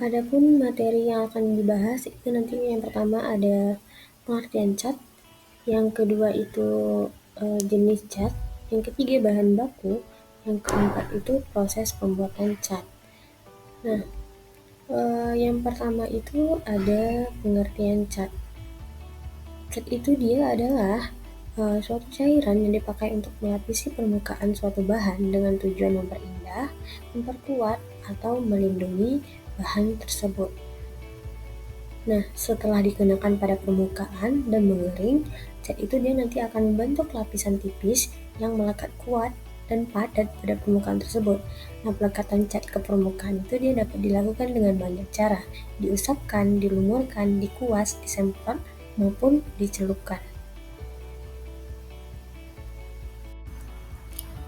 Adapun materi yang akan dibahas itu nanti yang pertama ada pengertian cat, yang kedua itu jenis cat, yang ketiga bahan baku, yang keempat itu proses pembuatan cat. Nah, yang pertama itu ada pengertian cat. Cat itu dia adalah suatu cairan yang dipakai untuk melapisi permukaan suatu bahan dengan tujuan memperindah, memperkuat, atau melindungi bahan tersebut. Nah, setelah dikenakan pada permukaan dan mengering, cat itu dia nanti akan membentuk lapisan tipis yang melekat kuat dan padat pada permukaan tersebut. Nah, pelekatan cat ke permukaan itu dia dapat dilakukan dengan banyak cara, diusapkan, dilumurkan, dikuas, disemprot, maupun dicelupkan.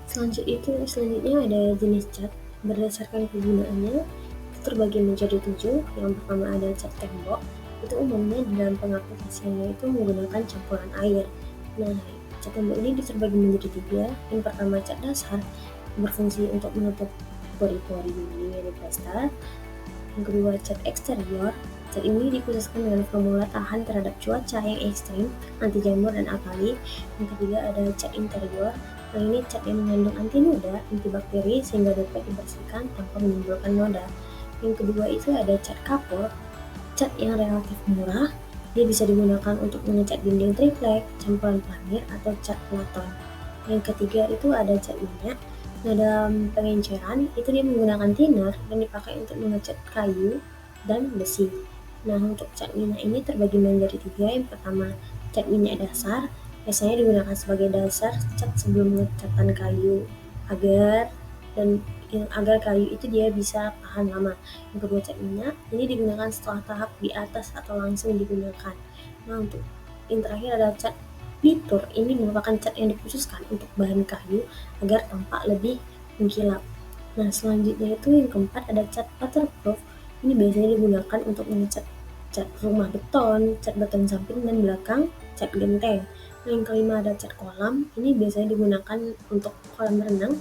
Selanjutnya ada jenis cat. Berdasarkan kegunaannya, itu terbagi menjadi 7. Yang pertama ada cat tembok. Itu umumnya di dalam pengaplikasiannya itu menggunakan campuran air. Nah, cat tembok ini terbagi menjadi 3. Yang pertama cat dasar, berfungsi untuk menutup pori-pori dinding yang diplastar. Yang kedua cat eksterior. Cat ini dikhususkan dengan formula tahan terhadap cuaca yang ekstrim, anti jamur dan alkali. Yang ketiga ada cat interior. Nah, ini cat yang mengandung anti noda, antibakteri sehingga dapat dibersihkan tanpa menimbulkan noda. Yang kedua itu ada cat kapur, cat yang relatif murah. Dia bisa digunakan untuk mengecat dinding triplek, campuran pelamir, atau cat pelaton. Yang ketiga itu ada cat minyak. Nah, dalam pengenceran itu dia menggunakan thinner dan dipakai untuk mengecat kayu dan besi. Nah, untuk cat minyak ini terbagi menjadi 3. Yang pertama cat minyak dasar, biasanya digunakan sebagai dasar cat sebelum ngecatan kayu agar kayu itu dia bisa tahan lama. Yang kedua cat minyak ini digunakan setelah tahap di atas atau langsung digunakan. Nah, untuk yang terakhir ada cat litur. Ini merupakan cat yang dikhususkan untuk bahan kayu agar tampak lebih mengkilap. Nah, selanjutnya itu yang keempat ada cat waterproof. Ini biasanya digunakan untuk mengecat cat rumah beton, cat beton samping dan belakang, cat genteng. Nah, yang kelima ada cat kolam. Ini biasanya digunakan untuk kolam renang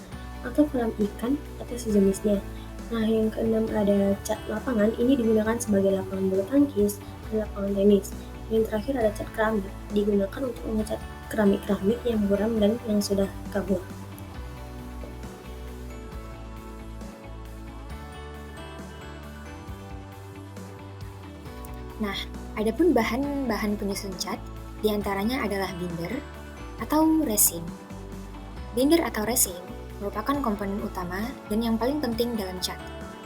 atau kolam ikan atau sejenisnya. Nah, yang keenam ada cat lapangan. Ini digunakan sebagai lapangan bulu tangkis dan lapangan tenis. Yang terakhir ada cat keramik. Digunakan untuk mengecat keramik-keramik yang buram dan yang sudah kabur. Nah, adapun bahan-bahan penyusun cat, diantaranya adalah binder atau resin. Binder atau resin merupakan komponen utama dan yang paling penting dalam cat.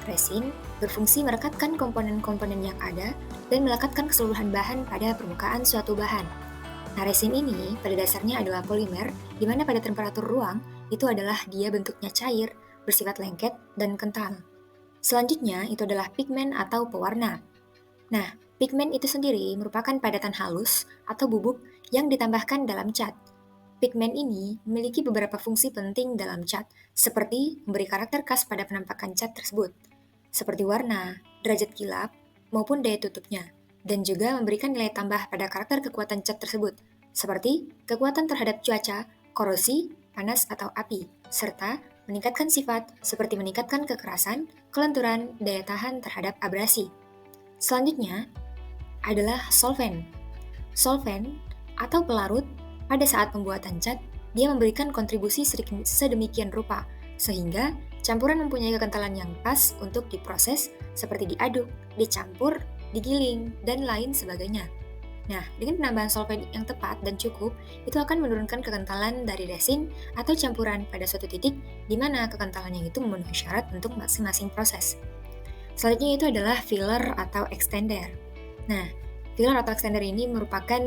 Resin berfungsi merekatkan komponen-komponen yang ada dan melekatkan keseluruhan bahan pada permukaan suatu bahan. Nah, resin ini pada dasarnya adalah polimer, di mana pada temperatur ruang itu adalah dia bentuknya cair, bersifat lengket, dan kental. Selanjutnya itu adalah pigmen atau pewarna. Nah, pigmen itu sendiri merupakan padatan halus atau bubuk yang ditambahkan dalam cat. Pigmen ini memiliki beberapa fungsi penting dalam cat, seperti memberi karakter khas pada penampakan cat tersebut, seperti warna, derajat kilap, maupun daya tutupnya, dan juga memberikan nilai tambah pada karakter kekuatan cat tersebut, seperti kekuatan terhadap cuaca, korosi, panas atau api, serta meningkatkan sifat seperti meningkatkan kekerasan, kelenturan, daya tahan terhadap abrasi. Selanjutnya adalah solvent. Solvent atau pelarut pada saat pembuatan cat, dia memberikan kontribusi sedemikian rupa sehingga campuran mempunyai kekentalan yang pas untuk diproses seperti diaduk, dicampur, digiling, dan lain sebagainya. Nah, dengan penambahan solvent yang tepat dan cukup, itu akan menurunkan kekentalan dari resin atau campuran pada suatu titik di mana kekentalannya itu memenuhi syarat untuk masing-masing proses. Selanjutnya itu adalah filler atau extender. Nah, filler atau extender ini merupakan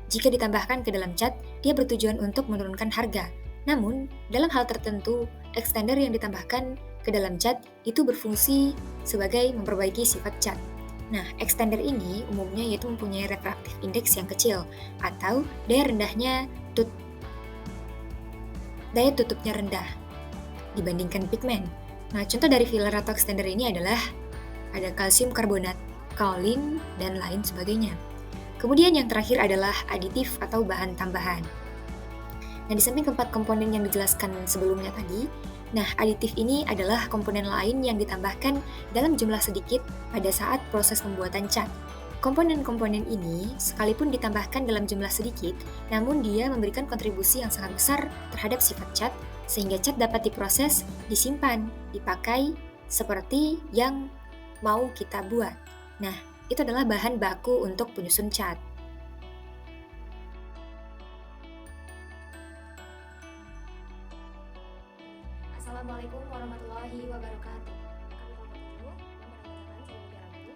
jika ditambahkan ke dalam cat, dia bertujuan untuk menurunkan harga Namun, dalam hal tertentu, extender yang ditambahkan ke dalam cat itu berfungsi sebagai memperbaiki sifat cat. Nah, extender ini umumnya yaitu mempunyai refractive index yang kecil atau daya tutupnya rendah dibandingkan pigmen. Nah, contoh dari filler atau extender ini adalah ada kalsium karbonat, kaolin, dan lain sebagainya. Kemudian yang terakhir adalah aditif atau bahan tambahan. Nah, di samping keempat komponen yang dijelaskan sebelumnya tadi, aditif ini adalah komponen lain yang ditambahkan dalam jumlah sedikit pada saat proses pembuatan cat. Komponen-komponen ini, sekalipun ditambahkan dalam jumlah sedikit, namun dia memberikan kontribusi yang sangat besar terhadap sifat cat, sehingga cat dapat diproses, disimpan, dipakai, seperti yang mau kita buat. Nah, itu adalah bahan baku untuk penyusun cat. Assalamualaikum warahmatullahi wabarakatuh.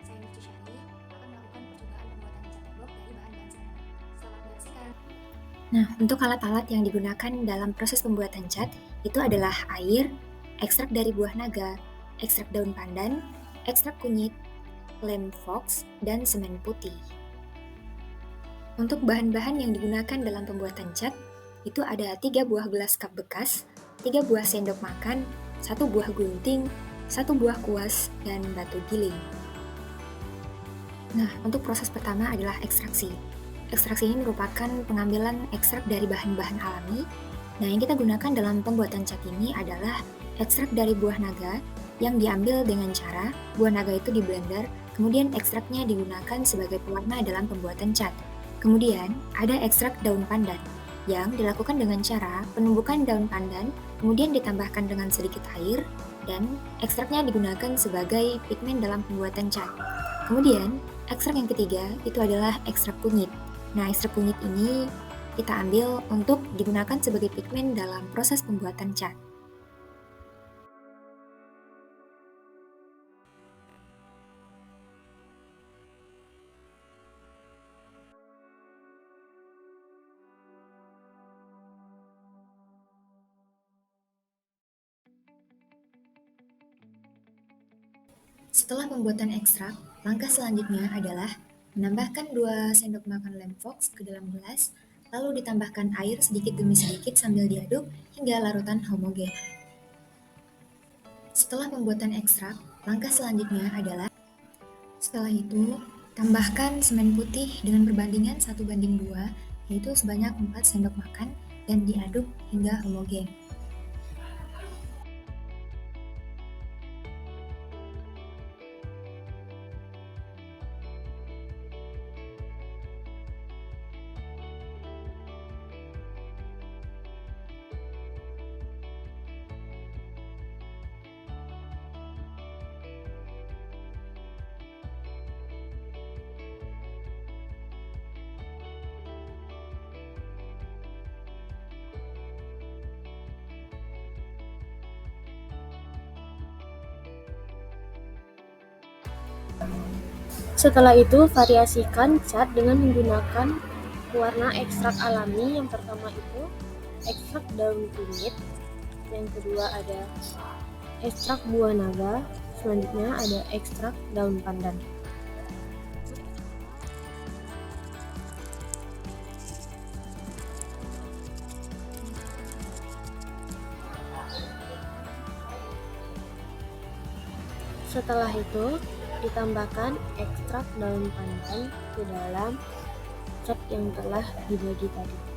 Saya Nurci Syari akan melakukan percobaan pembuatan cat tembok dari bahan-bahan sederhana. Selamat menyaksikan. Nah, untuk alat-alat yang digunakan dalam proses pembuatan cat itu adalah air, ekstrak dari buah naga, ekstrak daun pandan, ekstrak kunyit, lem fox, dan semen putih. Untuk bahan-bahan yang digunakan dalam pembuatan cat itu ada 3 buah gelas cup bekas, 3 buah sendok makan, 1 buah gunting, 1 buah kuas, dan batu giling. Nah, untuk proses pertama adalah ekstraksi. Ekstraksi ini merupakan pengambilan ekstrak dari bahan-bahan alami. Nah, yang kita gunakan dalam pembuatan cat ini adalah ekstrak dari buah naga yang diambil dengan cara buah naga itu di blender, kemudian ekstraknya digunakan sebagai pewarna dalam pembuatan cat. Kemudian, ada ekstrak daun pandan yang dilakukan dengan cara penumbukan daun pandan, kemudian ditambahkan dengan sedikit air, dan ekstraknya digunakan sebagai pigmen dalam pembuatan cat. Kemudian, ekstrak yang ketiga itu adalah ekstrak kunyit. Nah, ekstrak kunyit ini kita ambil untuk digunakan sebagai pigmen dalam proses pembuatan cat. Setelah pembuatan ekstrak, langkah selanjutnya adalah menambahkan 2 sendok makan lem fox ke dalam gelas, lalu ditambahkan air sedikit demi sedikit sambil diaduk hingga larutan homogen. Setelah pembuatan ekstrak, langkah selanjutnya adalah setelah itu, tambahkan semen putih dengan perbandingan 1:2, yaitu sebanyak 4 sendok makan, dan diaduk hingga homogen. Setelah itu, variasikan cat dengan menggunakan warna ekstrak alami. Yang pertama itu ekstrak daun kunyit, yang kedua ada ekstrak buah naga, selanjutnya ada ekstrak daun pandan. Setelah itu, ditambahkan ekstrak daun pandan ke dalam cat yang telah dibagi tadi.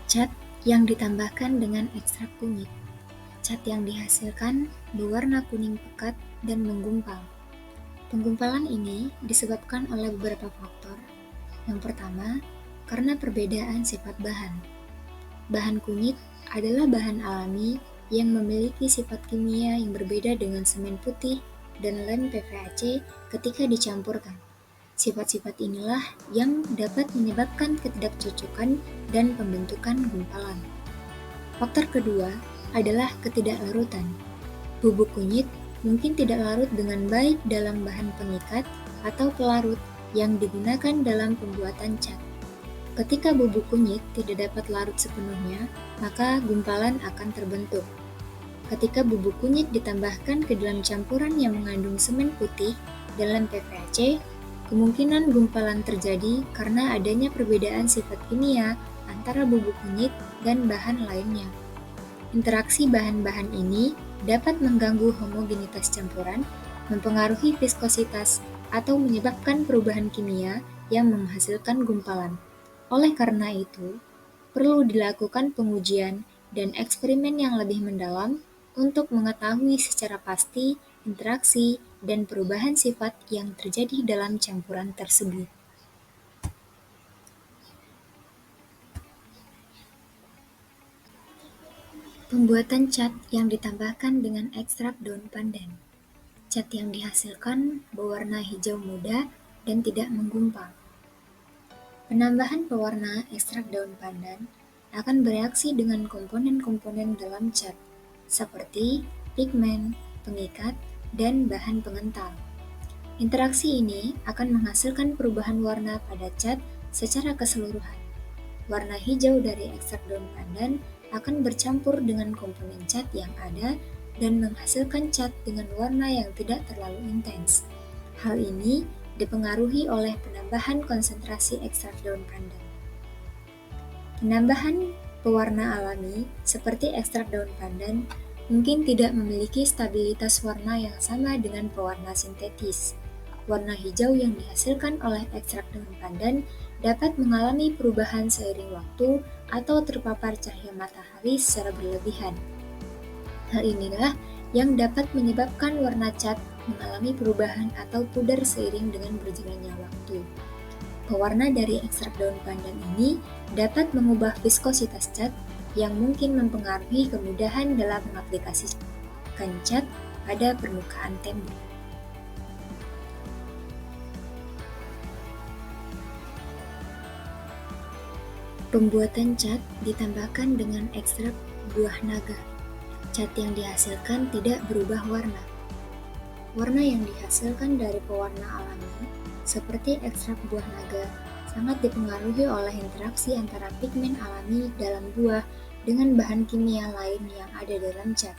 Cat yang ditambahkan dengan ekstrak kunyit. Cat yang dihasilkan berwarna kuning pekat dan menggumpal. Penggumpalan ini disebabkan oleh beberapa faktor. Yang pertama, karena perbedaan sifat bahan. Bahan kunyit adalah bahan alami yang memiliki sifat kimia yang berbeda dengan semen putih dan lem PVAC ketika dicampurkan. Sifat-sifat inilah yang dapat menyebabkan ketidakcocokan dan pembentukan gumpalan. Faktor kedua adalah ketidaklarutan. Bubuk kunyit mungkin tidak larut dengan baik dalam bahan pengikat atau pelarut yang digunakan dalam pembuatan cat. Ketika bubuk kunyit tidak dapat larut sepenuhnya, maka gumpalan akan terbentuk. Ketika bubuk kunyit ditambahkan ke dalam campuran yang mengandung semen putih dalam PVAC, kemungkinan gumpalan terjadi karena adanya perbedaan sifat kimia antara bubuk kunyit dan bahan lainnya. Interaksi bahan-bahan ini dapat mengganggu homogenitas campuran, mempengaruhi viskositas, atau menyebabkan perubahan kimia yang menghasilkan gumpalan. Oleh karena itu, perlu dilakukan pengujian dan eksperimen yang lebih mendalam untuk mengetahui secara pasti interaksi dan perubahan sifat yang terjadi dalam campuran tersebut. Pembuatan cat yang ditambahkan dengan ekstrak daun pandan. Cat yang dihasilkan berwarna hijau muda dan tidak menggumpal. Penambahan pewarna ekstrak daun pandan akan bereaksi dengan komponen-komponen dalam cat, seperti pigmen, pengikat, dan bahan pengental. Interaksi ini akan menghasilkan perubahan warna pada cat secara keseluruhan. Warna hijau dari ekstrak daun pandan akan bercampur dengan komponen cat yang ada dan menghasilkan cat dengan warna yang tidak terlalu intens. Hal ini dipengaruhi oleh penambahan konsentrasi ekstrak daun pandan. Penambahan pewarna alami seperti ekstrak daun pandan mungkin tidak memiliki stabilitas warna yang sama dengan pewarna sintetis. Warna hijau yang dihasilkan oleh ekstrak daun pandan dapat mengalami perubahan seiring waktu atau terpapar cahaya matahari secara berlebihan. Hal inilah yang dapat menyebabkan warna cat mengalami perubahan atau pudar seiring dengan berjalannya waktu. Pewarna dari ekstrak daun pandan ini dapat mengubah viskositas cat yang mungkin mempengaruhi kemudahan dalam mengaplikasikan cat pada permukaan tembok. Pembuatan cat ditambahkan dengan ekstrak buah naga. Cat yang dihasilkan tidak berubah warna. Warna yang dihasilkan dari pewarna alami, seperti ekstrak buah naga, sangat dipengaruhi oleh interaksi antara pigmen alami dalam buah dengan bahan kimia lain yang ada dalam cat,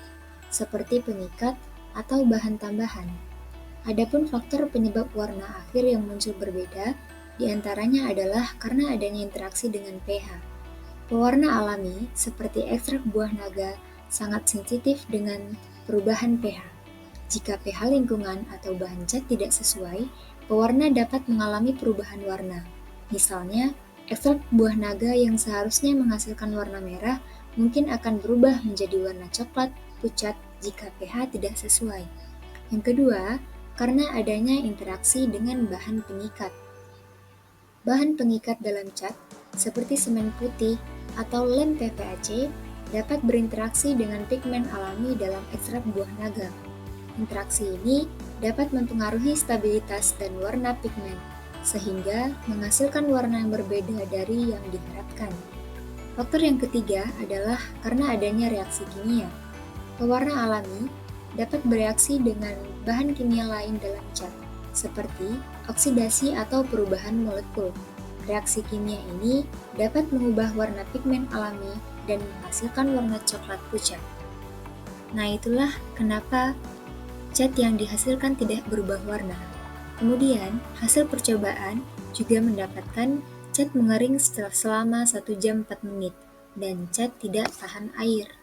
seperti pengikat atau bahan tambahan. Adapun faktor penyebab warna akhir yang muncul berbeda, diantaranya adalah karena adanya interaksi dengan pH. Pewarna alami, seperti ekstrak buah naga, sangat sensitif dengan perubahan pH. Jika pH lingkungan atau bahan cat tidak sesuai, pewarna dapat mengalami perubahan warna. Misalnya, ekstrak buah naga yang seharusnya menghasilkan warna merah mungkin akan berubah menjadi warna coklat pucat jika pH tidak sesuai. Yang kedua, karena adanya interaksi dengan bahan pengikat. Bahan pengikat dalam cat, seperti semen putih atau lem PVAC, dapat berinteraksi dengan pigmen alami dalam ekstrak buah naga. Interaksi ini dapat mempengaruhi stabilitas dan warna pigmen, sehingga menghasilkan warna yang berbeda dari yang diharapkan. Faktor yang ketiga adalah karena adanya reaksi kimia. Pewarna alami dapat bereaksi dengan bahan kimia lain dalam cat, seperti oksidasi atau perubahan molekul. Reaksi kimia ini dapat mengubah warna pigmen alami dan menghasilkan warna coklat pucat. Nah, itulah kenapa cat yang dihasilkan tidak berubah warna. Kemudian, hasil percobaan juga mendapatkan cat mengering selama 1 jam 4 menit dan cat tidak tahan air.